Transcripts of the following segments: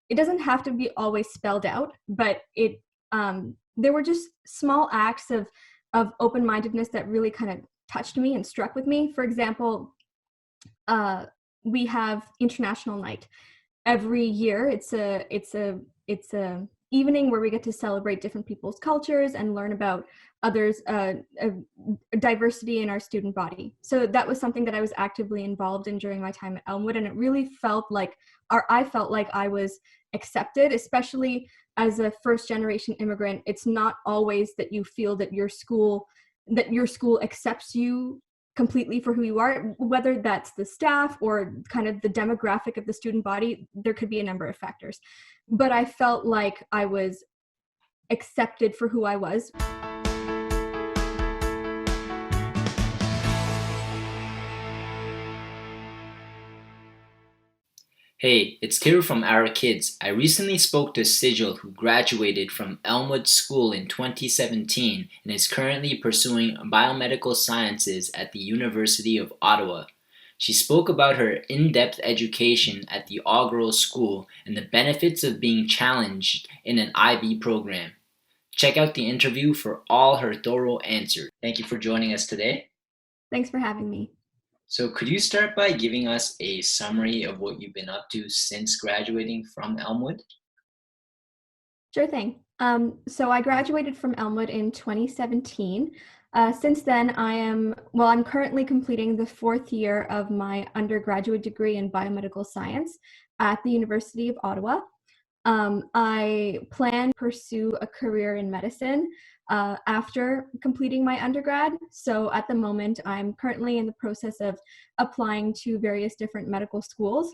it doesn't have to be always spelled out, but there were just small acts of open-mindedness that really kind of touched me and struck with me. For example, we have International Night every year. It's a evening where we get to celebrate different people's cultures and learn about others, diversity in our student body. So that was something that I was actively involved in during my time at Elmwood, and it really felt like, or I felt like I was accepted, especially as a first generation immigrant. It's not always that you feel that your school accepts you completely for who you are, whether that's the staff or kind of the demographic of the student body. There could be a number of factors, but I felt like I was accepted for who I was. Hey, it's Kiru from Our Kids. I recently spoke to Sijyl, who graduated from Elmwood School in 2017 and is currently pursuing biomedical sciences at the University of Ottawa. She spoke about her in-depth education at the All School and the benefits of being challenged in an IB program. Check out the interview for all her thorough answers. Thank you for joining us today. Thanks for having me. So could you start by giving us a summary of what you've been up to since graduating from Elmwood? Sure thing. So I graduated from Elmwood in 2017. Since then, I'm currently completing the fourth year of my undergraduate degree in biomedical science at the University of Ottawa. I plan to pursue a career in medicine after completing my undergrad. So at the moment, I'm currently in the process of applying to various different medical schools.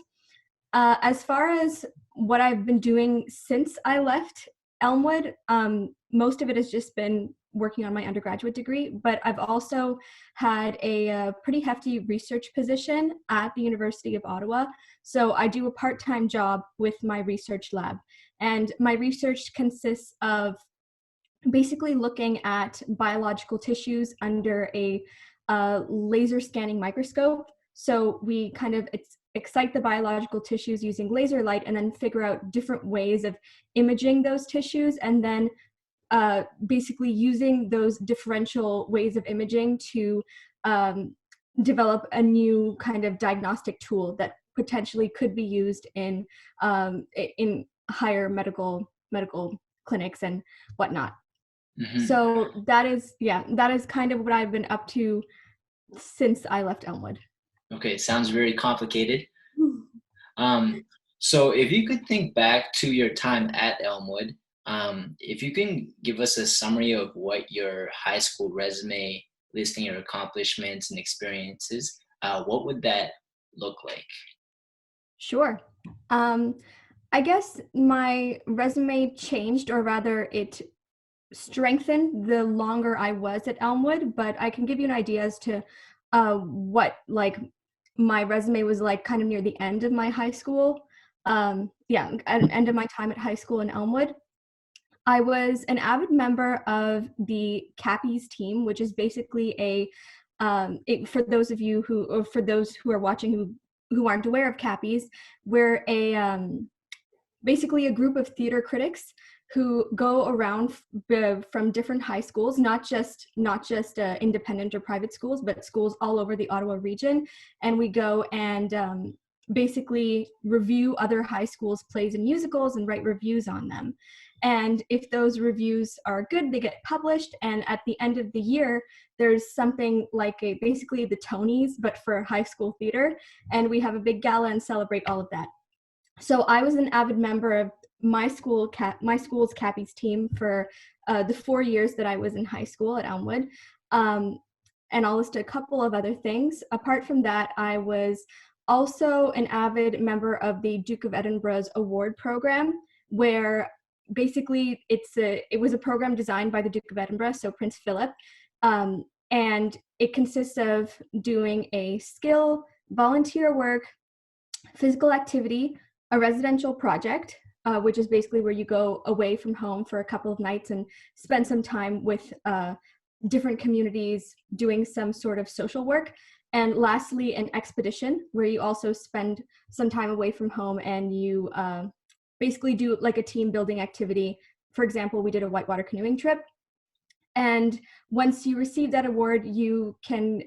As far as what I've been doing since I left Elmwood, most of it has just been working on my undergraduate degree, but I've also had a pretty hefty research position at the University of Ottawa. So I do a part-time job with my research lab, and my research consists of basically looking at biological tissues under a laser scanning microscope. So we kind of excite the biological tissues using laser light and then figure out different ways of imaging those tissues, and then basically using those differential ways of imaging to develop a new kind of diagnostic tool that potentially could be used in higher medical clinics and whatnot. Mm-hmm. So that is kind of what I've been up to since I left Elmwood. Okay, sounds very complicated. So if you could think back to your time at Elmwood, if you can give us a summary of what your high school resume listing your accomplishments and experiences, what would that look like? Sure. I guess my resume changed, or rather it strengthened the longer I was at Elmwood, but I can give you an idea as to what like my resume was like kind of near the end of my high school. At the end of my time at high school in Elmwood. I was an avid member of the Cappies team, which is basically for those of you who, or for those who are watching who aren't aware of Cappies, we're basically a group of theater critics who go around from different high schools, not just independent or private schools, but schools all over the Ottawa region. And we go and basically review other high schools' plays and musicals and write reviews on them. And if those reviews are good, they get published. And at the end of the year, there's something like basically the Tonys, but for high school theater. And we have a big gala and celebrate all of that. So I was an avid member of my school's Cappies team for the 4 years that I was in high school at Elmwood. And I'll list a couple of other things. Apart from that, I was also an avid member of the Duke of Edinburgh's award program, where basically it was a program designed by the Duke of Edinburgh, so Prince Philip, and it consists of doing a skill, volunteer work, physical activity, a residential project, which is basically where you go away from home for a couple of nights and spend some time with different communities doing some sort of social work. And lastly, an expedition, where you also spend some time away from home and you basically do like a team building activity. For example, we did a whitewater canoeing trip. And once you receive that award, you can,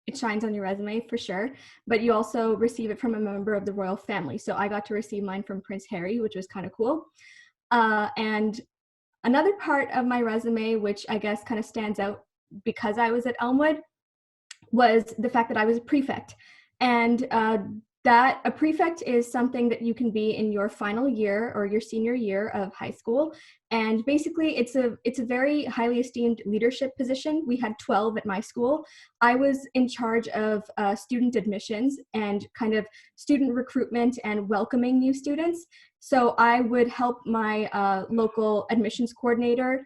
it shines on your resume for sure, but you also receive it from a member of the royal family. So I got to receive mine from Prince Harry, which was kind of cool. And another part of my resume, which I guess kind of stands out because I was at Elmwood, was the fact that I was a prefect. And that a prefect is something that you can be in your final year or your senior year of high school. And basically it's a very highly esteemed leadership position. We had 12 at my school. I was in charge of student admissions and kind of student recruitment and welcoming new students. So I would help my local admissions coordinator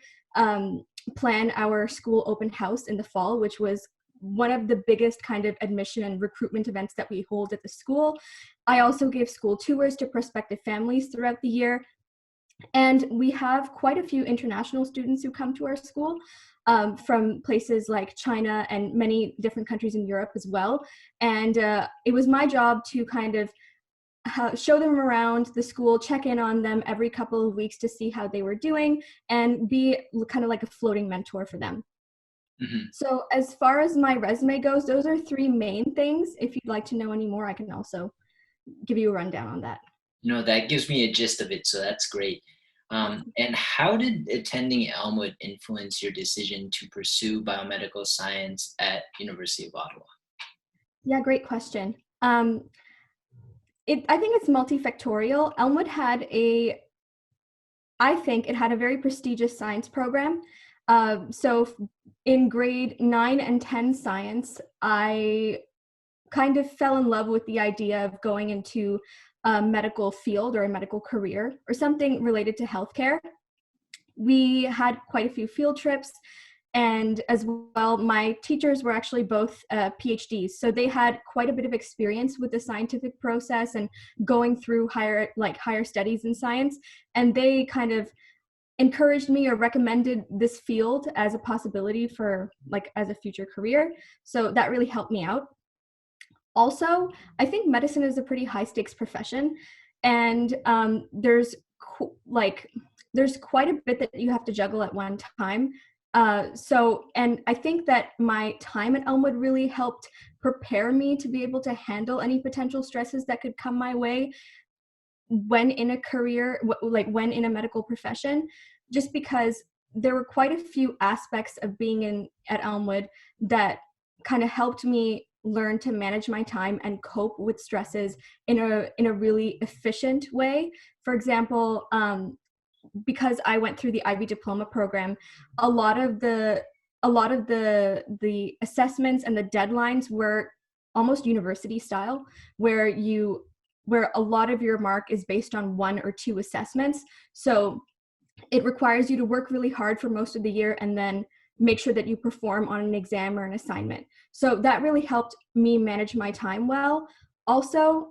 plan our school open house in the fall, which was one of the biggest kind of admission and recruitment events that we hold at the school. I also gave school tours to prospective families throughout the year. And we have quite a few international students who come to our school from places like China and many different countries in Europe as well. And it was my job to kind of show them around the school, check in on them every couple of weeks to see how they were doing, and be kind of like a floating mentor for them. Mm-hmm. So as far as my resume goes, those are three main things. If you'd like to know any more, I can also give you a rundown on that. That gives me a gist of it, so that's great. And how did attending Elmwood influence your decision to pursue biomedical science at University of Ottawa? Yeah, great question. I think it's multifactorial. Elmwood had I think it had a very prestigious science program. So in grade 9 and 10 science, I kind of fell in love with the idea of going into a medical field or a medical career or something related to healthcare. We had quite a few field trips, and as well, my teachers were actually both PhDs, so they had quite a bit of experience with the scientific process and going through higher studies in science, and they kind of encouraged me or recommended this field as a possibility for as a future career. So that really helped me out. Also, I think medicine is a pretty high stakes profession, and there's quite a bit that you have to juggle at one time. And I think that my time at Elmwood really helped prepare me to be able to handle any potential stresses that could come my way when in a career, when in a medical profession, just because there were quite a few aspects of being at Elmwood that kind of helped me learn to manage my time and cope with stresses in a really efficient way. For example, because I went through the Ivy diploma program, a lot of the assessments and the deadlines were almost university style, where a lot of your mark is based on one or two assessments. So it requires you to work really hard for most of the year and then make sure that you perform on an exam or an assignment. So that really helped me manage my time well. Also,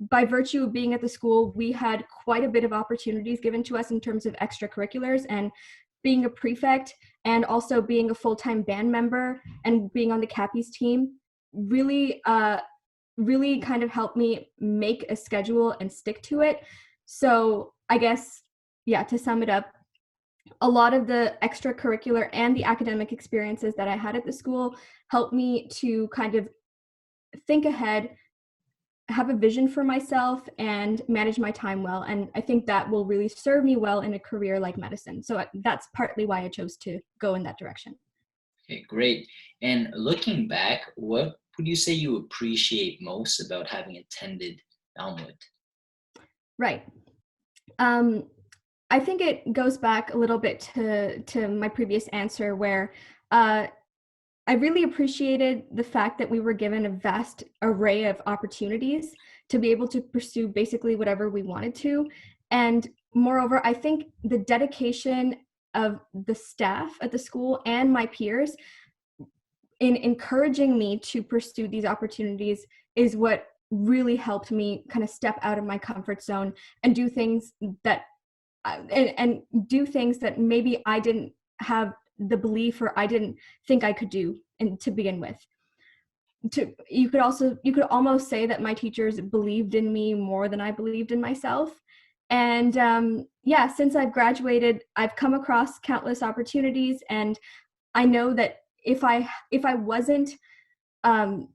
by virtue of being at the school, we had quite a bit of opportunities given to us in terms of extracurriculars, and being a prefect and also being a full-time band member and being on the Cappies team really kind of helped me make a schedule and stick to it. So I guess, yeah, to sum it up, a lot of the extracurricular and the academic experiences that I had at the school helped me to kind of think ahead, have a vision for myself, and manage my time well. And I think that will really serve me well in a career like medicine. So that's partly why I chose to go in that direction. Okay, great. And looking back, what would you say you appreciate most about having attended Elmwood? Right. I think it goes back a little bit to my previous answer, where I really appreciated the fact that we were given a vast array of opportunities to be able to pursue basically whatever we wanted to. And moreover, I think the dedication of the staff at the school and my peers in encouraging me to pursue these opportunities is what really helped me kind of step out of my comfort zone and do things that do things that maybe I didn't have the belief or I didn't think I could do to begin with. you could almost say that my teachers believed in me more than I believed in myself. And yeah, since I've graduated, I've come across countless opportunities, and I know that if I wasn't um,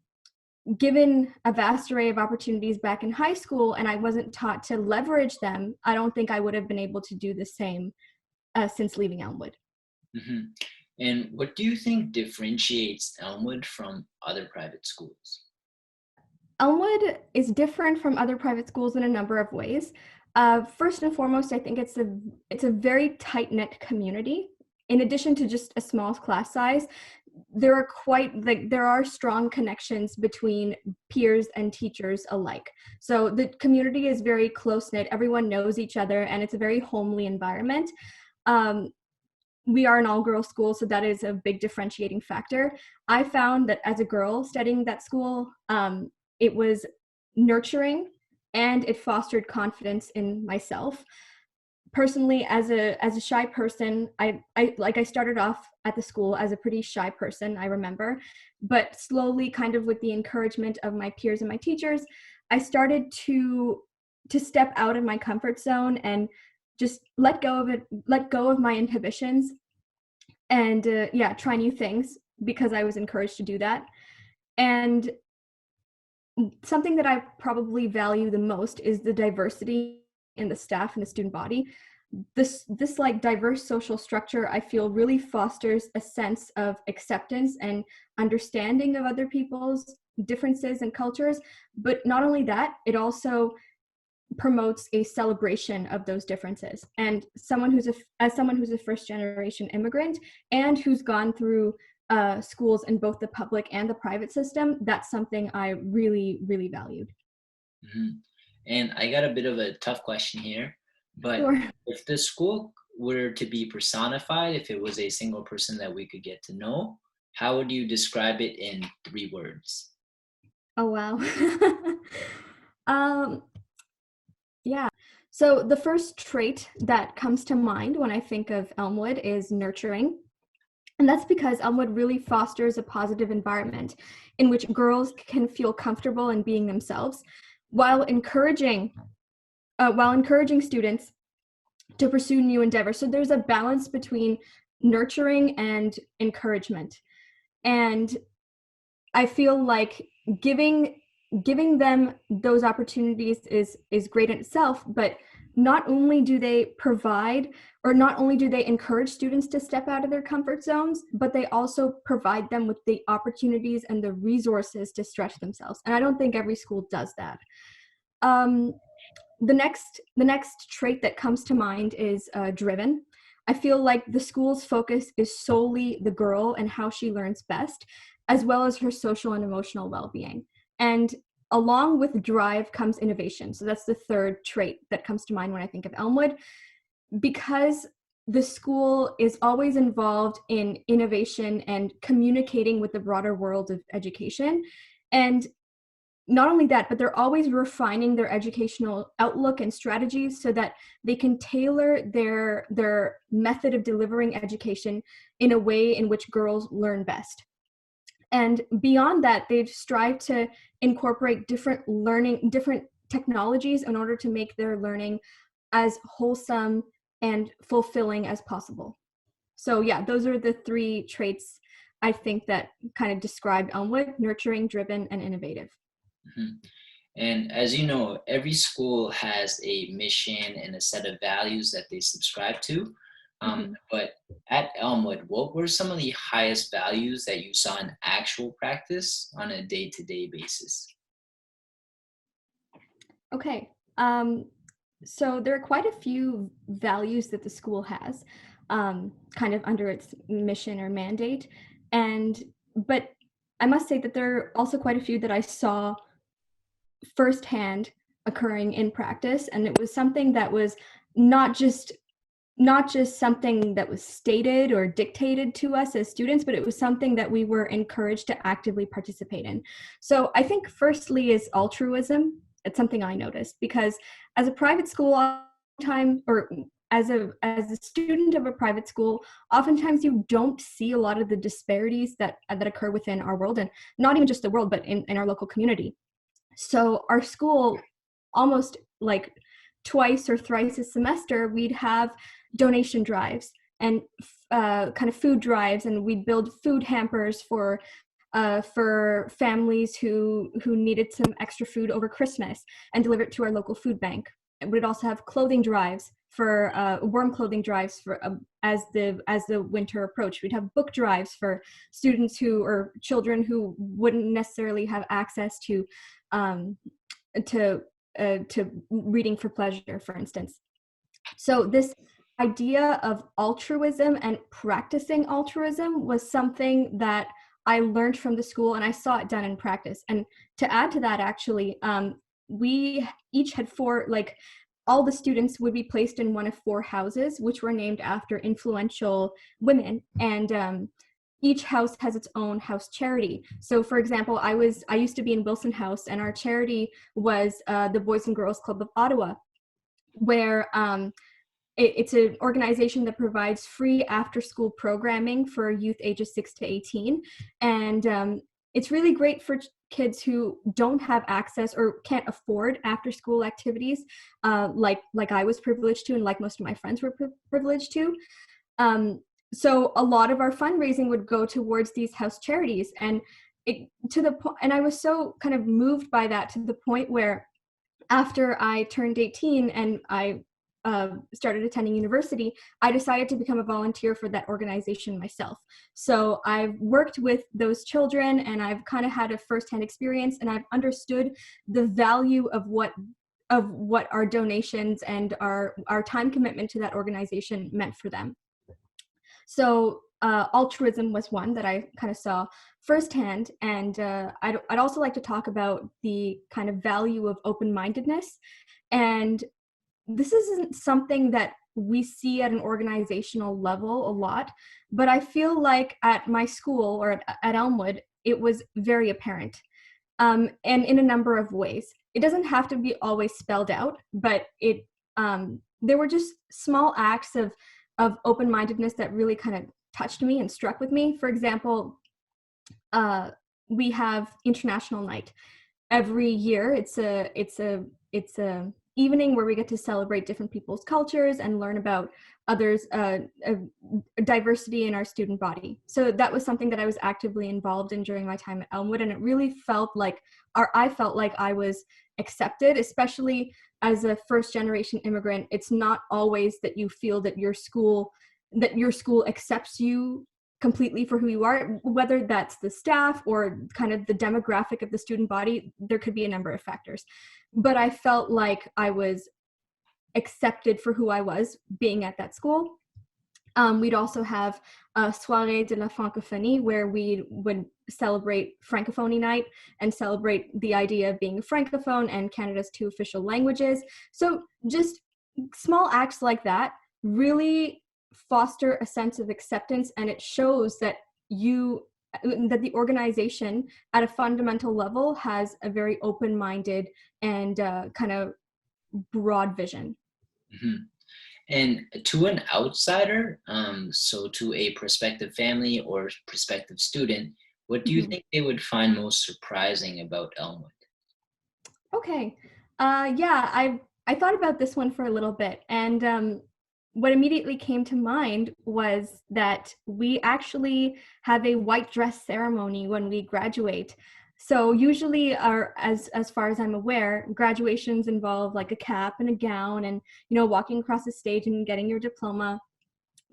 given a vast array of opportunities back in high school and I wasn't taught to leverage them, I don't think I would have been able to do the same since leaving Elmwood. Hmm. And what do you think differentiates Elmwood from other private schools? Elmwood is different from other private schools in a number of ways. First and foremost, I think it's a very tight-knit community. In addition to just a small class size, there are strong connections between peers and teachers alike. So the community is very close-knit. Everyone knows each other, and it's a very homely environment. Um, we are an all-girls school, so that is a big differentiating factor. I found that as a girl studying that school, it was nurturing and it fostered confidence in myself. Personally, as a shy person, I started off at the school as a pretty shy person, I remember, but slowly, kind of with the encouragement of my peers and my teachers, I started to step out of my comfort zone and just let go of my inhibitions, and yeah, try new things because I was encouraged to do that. And something that I probably value the most is the diversity in the staff and the student body. This like diverse social structure, I feel, really fosters a sense of acceptance and understanding of other people's differences and cultures. But not only that, it also promotes a celebration of those differences. And as someone who's a first generation immigrant and who's gone through schools in both the public and the private system, that's something I really, really valued. Hmm. And I got a bit of a tough question here, but Sure. if the school were to be personified, if it was a single person that we could get to know, how would you describe it in 3 words? Oh, wow. um, yeah. So the first trait that comes to mind when I think of Elmwood is nurturing. And that's because Elmwood really fosters a positive environment in which girls can feel comfortable in being themselves while encouraging students to pursue new endeavors. So there's a balance between nurturing and encouragement. And I feel like giving them those opportunities is great in itself, but not only do they provide or not only do they encourage students to step out of their comfort zones, but they also provide them with the opportunities and the resources to stretch themselves. And I don't think every school does that. Um, the next trait that comes to mind is driven. I feel like the school's focus is solely the girl and how she learns best, as well as her social and emotional well-being. And along with drive comes innovation. So that's the third trait that comes to mind when I think of Elmwood, because the school is always involved in innovation and communicating with the broader world of education. And not only that, but they're always refining their educational outlook and strategies so that they can tailor their method of delivering education in a way in which girls learn best. And beyond that, they strive to incorporate different technologies in order to make their learning as wholesome and fulfilling as possible. So yeah, those are the three traits I think that kind of describe Elmwood: nurturing, driven, and innovative. Mhm. And as you know, every school has a mission and a set of values that they subscribe to. Mhm. But at Elmwood, what were some of the highest values that you saw in actual practice on a day-to-day basis? Okay. So there are quite a few values that the school has, kind of under its mission or mandate, and but I must say that there are also quite a few that I saw firsthand occurring in practice, and it was something that was not just not just something that was stated or dictated to us as students, but it was something that we were encouraged to actively participate in. So I think firstly is altruism. It's something I noticed because as a private school, time or as a student of a private school, oftentimes you don't see a lot of the disparities that occur within our world, and not even just the world, but in our local community. So our school, almost like twice or thrice a semester, we'd have donation drives and kind of food drives, and we'd build food hampers for families who needed some extra food over Christmas and deliver it to our local food bank. And we'd also have clothing drives for warm clothing drives for as the winter approached. We'd have book drives for students who or children who wouldn't necessarily have access um, to reading for pleasure, for instance. So this idea of altruism and practicing altruism was something that I learned from the school, and I saw it done in practice. And to add to that, actually, we each had four, like all the students would be placed in one of four houses, which were named after influential women. And each house has its own house charity. So for example, I used to be in Wilson House, and our charity was the Boys and Girls Club of Ottawa, where it's an organization that provides free after-school programming for youth ages 6 to 18. And it's really great for kids who don't have access or can't afford after-school activities, like I was privileged to, and like most of my friends were privileged to. So a lot of our fundraising would go towards these house charities, and and I was so kind of moved by that, to the point where after I turned 18 and I started attending university, I decided to become a volunteer for that organization myself. So I've worked with those children, and I've kind of had a firsthand experience, and I've understood the value of what our donations and our time commitment to that organization meant for them. So altruism was one that I kind of saw firsthand, and I'd also like to talk about the kind of value of open-mindedness. And this isn't something that we see at an organizational level a lot, but I feel like at my school, or at Elmwood, it was very apparent, and in a number of ways. It doesn't have to be always spelled out, but there were just small acts of open-mindedness that really kind of touched me and struck with me. For example, we have International Night every year. It's a evening where we get to celebrate different people's cultures and learn about others' diversity in our student body. So that was something that I was actively involved in during my time at Elmwood, and it really felt like, I felt like I was accepted, especially as a first-generation immigrant. It's not always that you feel that your school accepts you completely for who you are, whether that's the staff or kind of the demographic of the student body. There could be a number of factors, but I felt like I was accepted for who I was being at that school. We'd also have a Soirée de la Francophonie, where we would celebrate Francophony night and celebrate the idea of being a francophone and Canada's 2 official languages. So just small acts like that really foster a sense of acceptance, and it shows that the organization at a fundamental level has a very open-minded and kind of broad vision. Mm-hmm. And to an outsider, so to a prospective family or prospective student, what do you Mm-hmm. think they would find most surprising about Elmwood? Okay. Yeah, I thought about this one for a little bit, and what immediately came to mind was that we actually have a white dress ceremony when we graduate. So usually, as far as I'm aware, graduations involve like a cap and a gown, and walking across the stage and getting your diploma.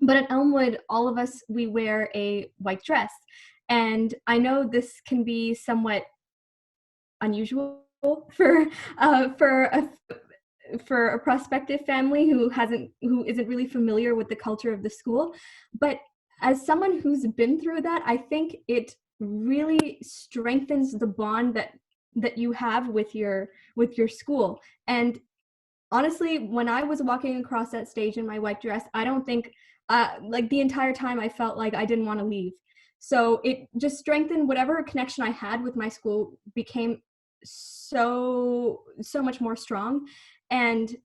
But at Elmwood, all of us, we wear a white dress, and I know this can be somewhat unusual for a prospective family who isn't really familiar with the culture of the school. But as someone who's been through that, I think it really strengthens the bond that you have with your school. And honestly, when I was walking across that stage in my white dress, I don't think like the entire time I felt like I didn't want to leave. So it just strengthened whatever connection I had with my school, became so much more strong. And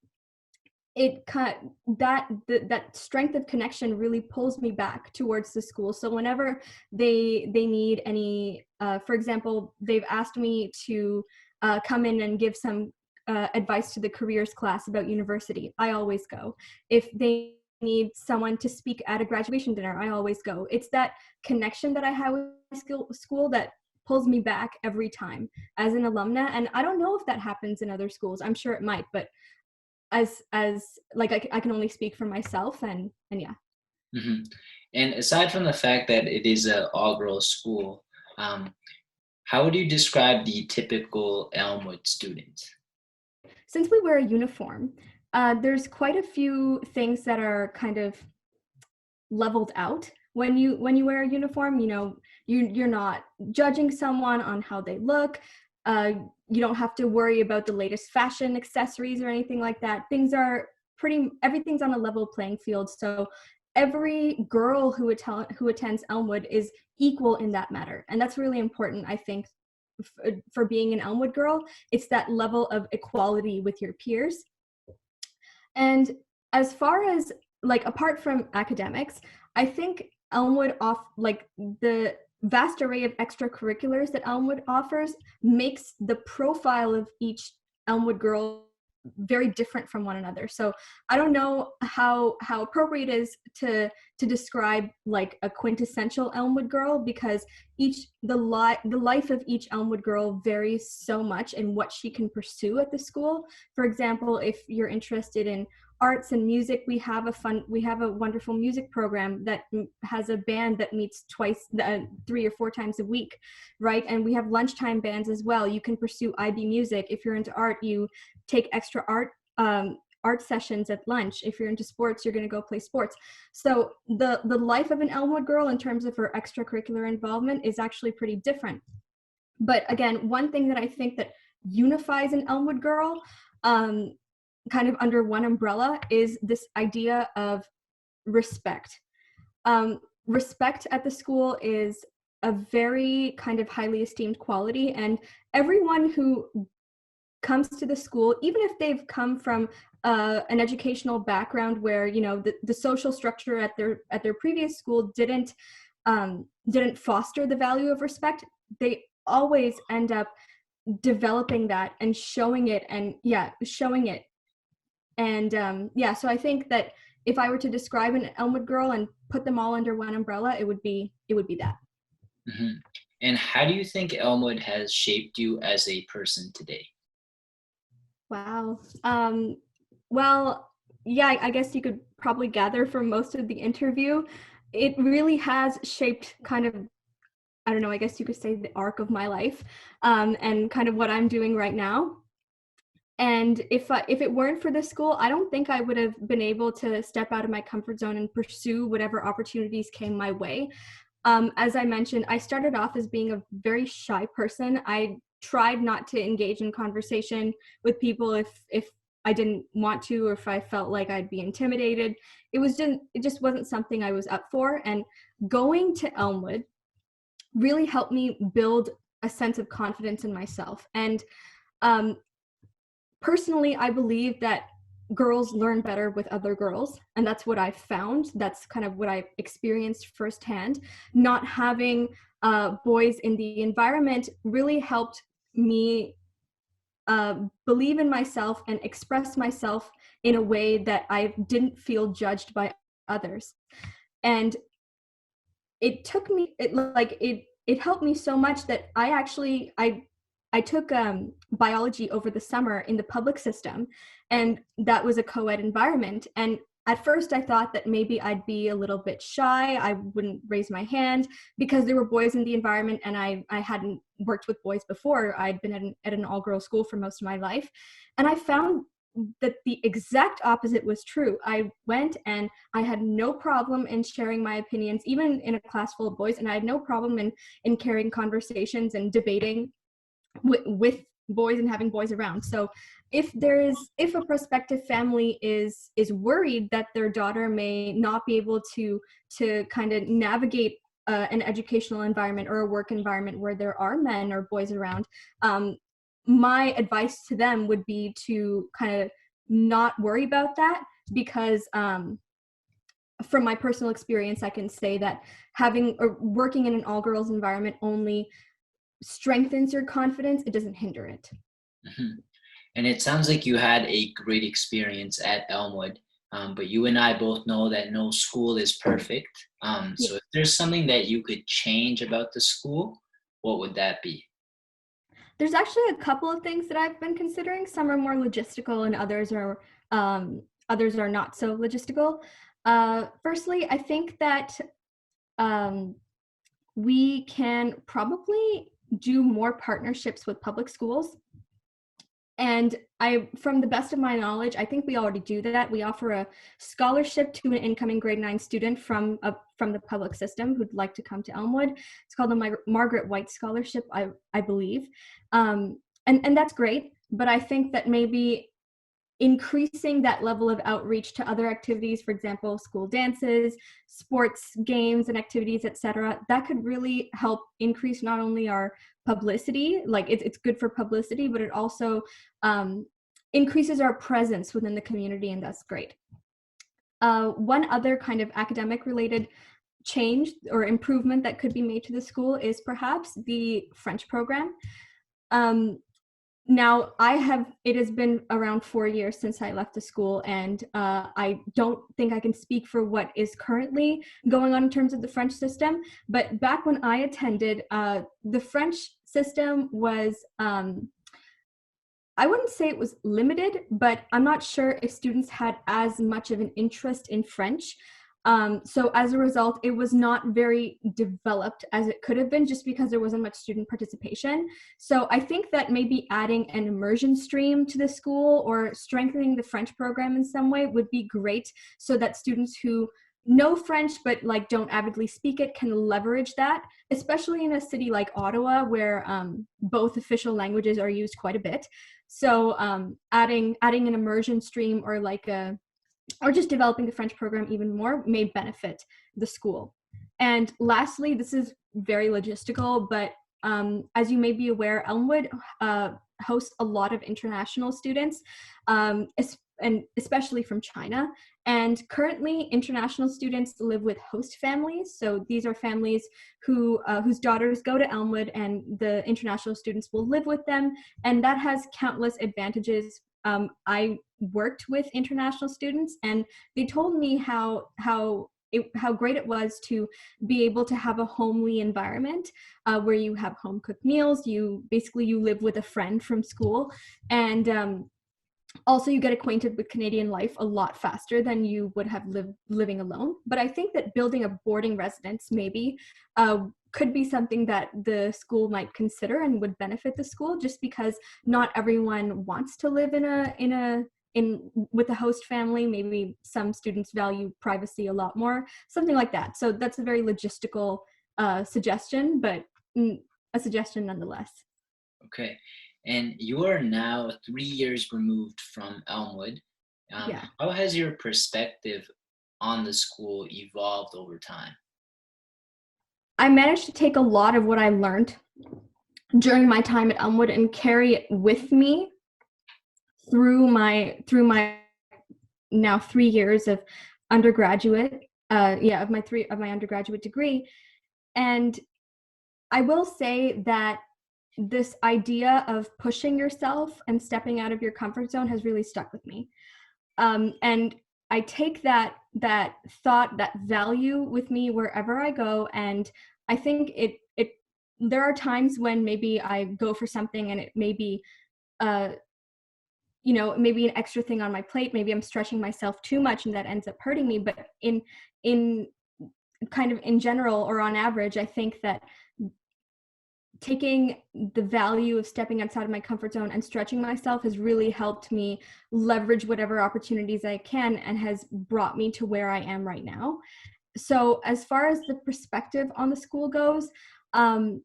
it that strength of connection really pulls me back towards the school. So whenever they need any, for example, they've asked me to come in and give some advice to the careers class about university, I always go. If they need someone to speak at a graduation dinner, I always go. It's that connection that I have with school that pulls me back every time as an alumna. And I don't know if that happens in other schools. I'm sure it might, but as like I can only speak for myself, and yeah. Hmm. And aside from the fact that it is an all-girls school, um, how would you describe the typical Elmwood student? Since we wear a uniform, there's quite a few things that are kind of leveled out when you wear a uniform. You know, you're not judging someone on how they look. uh, you don't have to worry about the latest fashion accessories or anything like that. Things are everything's on a level playing field. So every girl who attends Elmwood is equal in that matter, and that's really important, I think, for being an Elmwood girl. It's that level of equality with your peers. And as far as, like, apart from academics, I think Elmwood like the vast array of extracurriculars that Elmwood offers makes the profile of each Elmwood girl very different from one another. So I don't know how appropriate it is to describe like a quintessential Elmwood girl, because the life of each Elmwood girl varies so much in what she can pursue at the school. For example, if you're interested in arts and music, we have a wonderful music program that has a band that meets 3 or 4 times a week, right? And we have lunchtime bands as well. You can pursue IB music. If you're into art, you take extra art sessions at lunch. If you're into sports, you're going to go play sports. So the life of an Elmwood girl in terms of her extracurricular involvement is actually pretty different. But again, one thing that I think that unifies an Elmwood girl, kind of under one umbrella, is this idea of respect. Respect at the school is a very kind of highly esteemed quality, and everyone who comes to the school, even if they've come from an educational background where, you know, the social structure at their previous school didn't foster the value of respect, they always end up developing that and showing it, and so I think that if I were to describe an Elmwood girl and put them all under one umbrella, it would be that. Hmm. And how do you think Elmwood has shaped you as a person today? Wow. Well, yeah, I guess you could probably gather from most of the interview, it really has shaped kind of, I don't know, I guess you could say the arc of my life, and kind of what I'm doing right now. And if it weren't for this school, I don't think I would have been able to step out of my comfort zone and pursue whatever opportunities came my way. As I mentioned, I started off as being a very shy person. I tried not to engage in conversation with people if I didn't want to, or if I felt like I'd be intimidated. It just wasn't something I was up for. And going to Elmwood really helped me build a sense of confidence in myself. And um, personally, I believe that girls learn better with other girls, and that's what I found. That's kind of what I experienced firsthand. Not having boys in the environment really helped me believe in myself and express myself in a way that I didn't feel judged by others. And it took me it helped me so much that I took biology over the summer in the public system, and that was a co-ed environment. And at first I thought that maybe I'd be a little bit shy. I wouldn't raise my hand because there were boys in the environment, and I hadn't worked with boys before. I'd been at an all-girls school for most of my life. And I found that the exact opposite was true. I went and I had no problem in sharing my opinions, even in a class full of boys, and I had no problem in carrying conversations and debating with boys and having boys around. So if a prospective family is worried that their daughter may not be able to kind of navigate an educational environment or a work environment where there are men or boys around, my advice to them would be to kind of not worry about that because from my personal experience, I can say that having or working in an all-girls environment only strengthens your confidence. It doesn't hinder it. Mhm. And it sounds like you had a great experience at Elmwood, but you and I both know that no school is perfect. Yeah. So if there's something that you could change about the school, what would that be? There's actually a couple of things that I've been considering. Some are more logistical and others are not so logistical. Firstly, I think that um, we can probably do more partnerships with public schools. And from the best of my knowledge, I think we already do that. We offer a scholarship to an incoming grade 9 student from the public system who'd like to come to Elmwood. It's called the Margaret White Scholarship, I believe. And that's great, but I think that maybe increasing that level of outreach to other activities, for example, school dances, sports games and activities, etc., that could really help increase not only our publicity, like it's good for publicity, but it also increases our presence within the community, and that's great. One other kind of academic related change or improvement that could be made to the school is perhaps the French program. Now, it has been around 4 years since I left the school, and I don't think I can speak for what is currently going on in terms of the French system. But back when I attended, the French system was, I wouldn't say it was limited, but I'm not sure if students had as much of an interest in French. So as a result, it was not very developed as it could have been just because there wasn't much student participation. So I think that maybe adding an immersion stream to the school or strengthening the French program in some way would be great so that students who know French but like don't avidly speak it can leverage that, especially in a city like Ottawa where both official languages are used quite a bit. So adding an immersion stream or just developing the French program even more may benefit the school. And lastly, this is very logistical, but as you may be aware, Elmwood hosts a lot of international students, and especially from China. And currently, international students live with host families. So these are families whose daughters go to Elmwood, and the international students will live with them. And that has countless advantages. I worked with international students, and they told me how great it was to be able to have a homely environment where you have home cooked meals. You live with a friend from school, and also you get acquainted with Canadian life a lot faster than you would have living alone. But I think that building a boarding residence maybe could be something that the school might consider and would benefit the school, just because not everyone wants to live with a host family. Maybe some students value privacy a lot more, something like that. So that's a very logistical suggestion, but a suggestion nonetheless. Okay. And you are now 3 years removed from Elmwood. Yeah. How has your perspective on the school evolved over time? I managed to take a lot of what I learned during my time at Elmwood and carry it with me through my now 3 years of undergraduate, of my undergraduate degree. And I will say that this idea of pushing yourself and stepping out of your comfort zone has really stuck with me. And I take that thought, that value with me wherever I go. And I think there are times when maybe I go for something and it may be, maybe an extra thing on my plate. Maybe I'm stretching myself too much and that ends up hurting me. But in kind of in general or on average, I think that taking the value of stepping outside of my comfort zone and stretching myself has really helped me leverage whatever opportunities I can and has brought me to where I am right now. So as far as the perspective on the school goes, I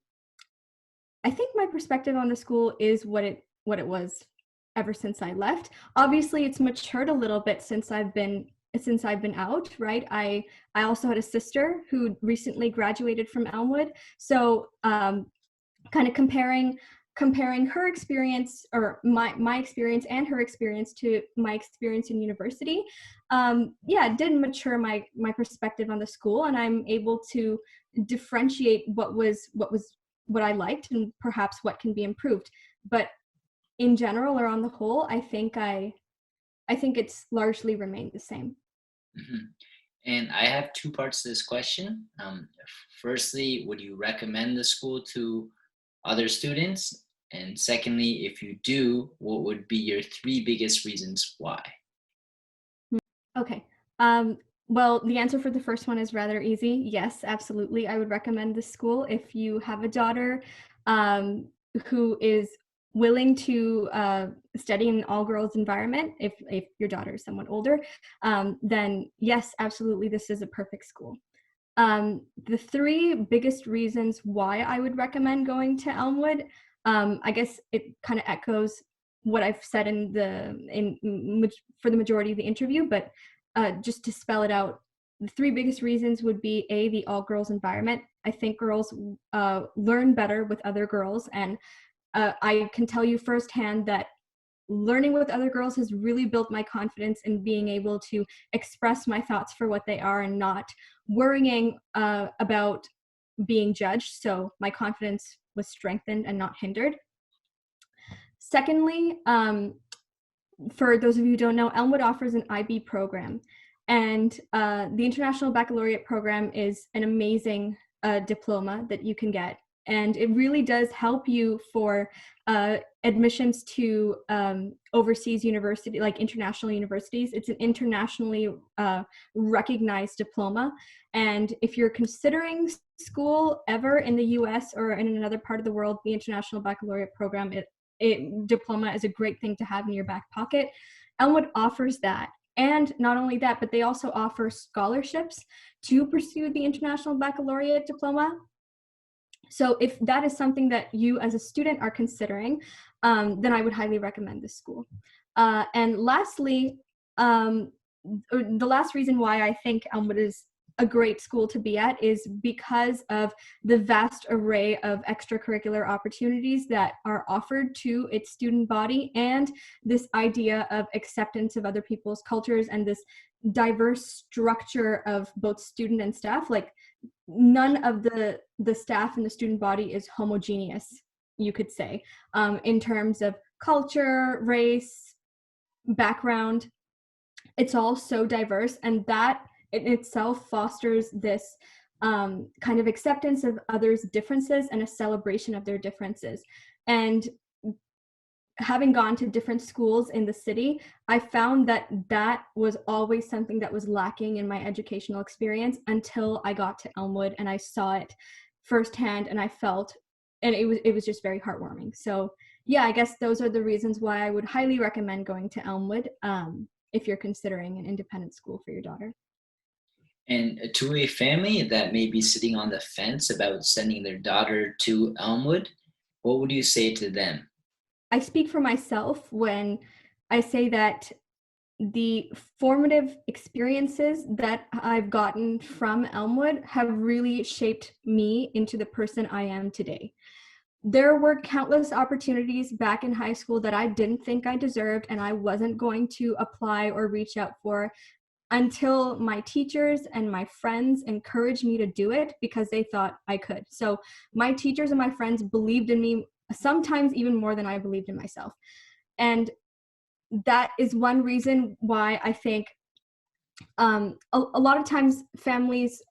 think my perspective on the school is what it was ever since I left. Obviously, it's matured a little bit since I've been out, right? I also had a sister who recently graduated from Elmwood. So kind of comparing comparing her experience, or my experience and her experience, to my experience in university, it did mature my perspective on the school, and I'm able to differentiate what I liked and perhaps what can be improved. But in general, or on the whole, I think it's largely remained the same. Mhm. And I have two parts to this question. Firstly, would you recommend the school to other students? And secondly, if you do, what would be your three biggest reasons why? Okay. Um, well, the answer for the first one is rather easy. Yes, absolutely. I would recommend this school if you have a daughter um, who is willing to study in an all-girls environment. If your daughter is somewhat older, then yes, absolutely, this is a perfect school. The three biggest reasons why I would recommend going to Elmwood, I guess it kind of echoes what I've said for the majority of the interview, but just to spell it out, the three biggest reasons would be the all-girls environment. I think girls learn better with other girls, and I can tell you firsthand that learning with other girls has really built my confidence in being able to express my thoughts for what they are and not worrying about being judged. So my confidence was strengthened and not hindered. Secondly, for those of you who don't know, Elmwood offers an IB program, and the International Baccalaureate program is an amazing diploma that you can get, and it really does help you for admissions to overseas university, like international universities. It's an internationally recognized diploma, and if you're considering school ever in the US or in another part of the world, the International Baccalaureate program, diploma is a great thing to have in your back pocket. Elmwood offers that. And not only that, but they also offer scholarships to pursue the International Baccalaureate diploma. So if that is something that you as a student are considering, then I would highly recommend this school. And lastly, the last reason why I think Elmwood is a great school to be at is because of the vast array of extracurricular opportunities that are offered to its student body, and this idea of acceptance of other people's cultures and this diverse structure of both student and staff. Like, none of the staff in the student body is homogeneous, you could say, in terms of culture, race, background. It's all so diverse, and that in itself fosters this kind of acceptance of others' differences and a celebration of their differences. And having gone to different schools in the city, I found that that was always something that was lacking in my educational experience until I got to Elmwood and I saw it firsthand, and I felt, and it was just very heartwarming. So yeah, I guess those are the reasons why I would highly recommend going to Elmwood if you're considering an independent school for your daughter. And to a family that may be sitting on the fence about sending their daughter to Elmwood, what would you say to them? I speak for myself when I say that the formative experiences that I've gotten from Elmwood have really shaped me into the person I am today. There were countless opportunities back in high school that I didn't think I deserved, and I wasn't going to apply or reach out for until my teachers and my friends encouraged me to do it because they thought I could. So my teachers and my friends believed in me, sometimes even more than I believed in myself. And that is one reason why I think a lot of times families,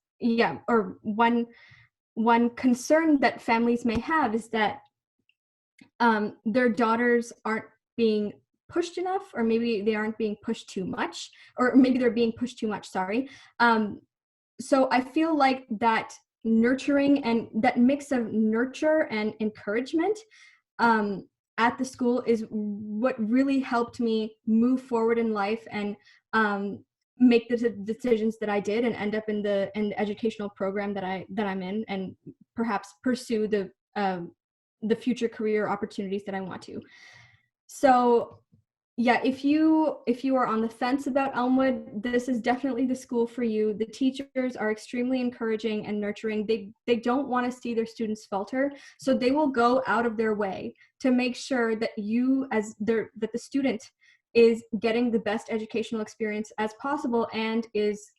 or one concern that families may have is that their daughters aren't being pushed enough, or maybe they aren't being pushed too much, or maybe they're being pushed too much, sorry. So I feel like that nurturing and that mix of nurture and encouragement at the school is what really helped me move forward in life and make the decisions that I did and end up in the educational program that I'm in, and perhaps pursue the future career opportunities that I want to. So yeah, if you are on the fence about Elmwood, this is definitely the school for you. The teachers are extremely encouraging and nurturing. They don't want to see their students falter, so they will go out of their way to make sure that that the student is getting the best educational experience as possible and is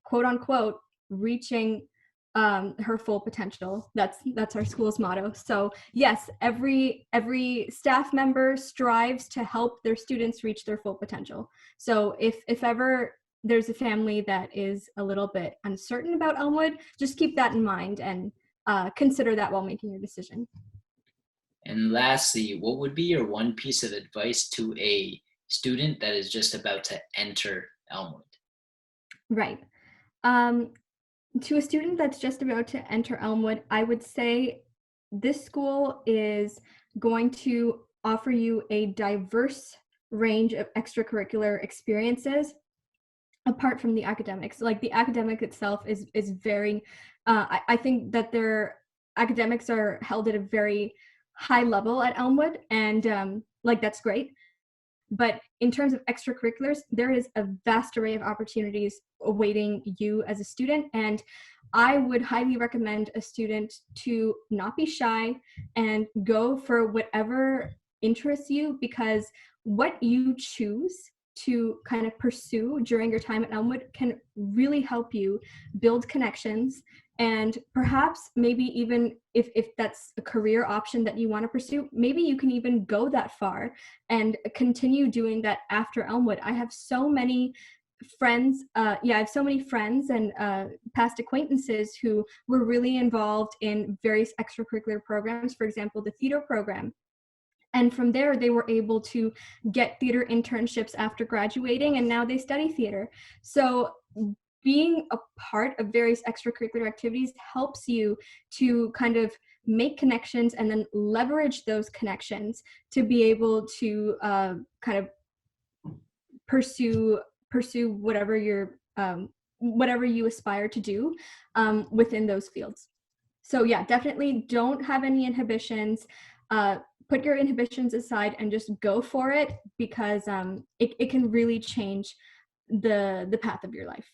quote unquote reaching her full potential. That's our school's motto. So yes, every staff member strives to help their students reach their full potential. So if ever there's a family that is a little bit uncertain about Elmwood, just keep that in mind and consider that while making your decision. And lastly, what would be your one piece of advice to a student that is just about to enter Elmwood? Right. Um, to a student that's just about to enter Elmwood, I would say this school is going to offer you a diverse range of extracurricular experiences apart from the academics. Like the academic itself is very I think that their academics are held at a very high level at Elmwood, and like that's great. But in terms of extracurriculars, there is a vast array of opportunities awaiting you as a student. And I would highly recommend a student to not be shy and go for whatever interests you, because what you choose to kind of pursue during your time at Elmwood can really help you build connections. And perhaps maybe even if that's a career option that you want to pursue, maybe you can even go that far and continue doing that after Elmwood. I have so many friends, I have so many friends and past acquaintances who were really involved in various extracurricular programs, for example, the theater program. And from there, they were able to get theater internships after graduating, and now they study theater. So being a part of various extracurricular activities helps you to kind of make connections and then leverage those connections to be able to kind of pursue whatever you aspire to do within those fields. So yeah, definitely don't have any inhibitions. Put your inhibitions aside and just go for it, because it can really change the path of your life.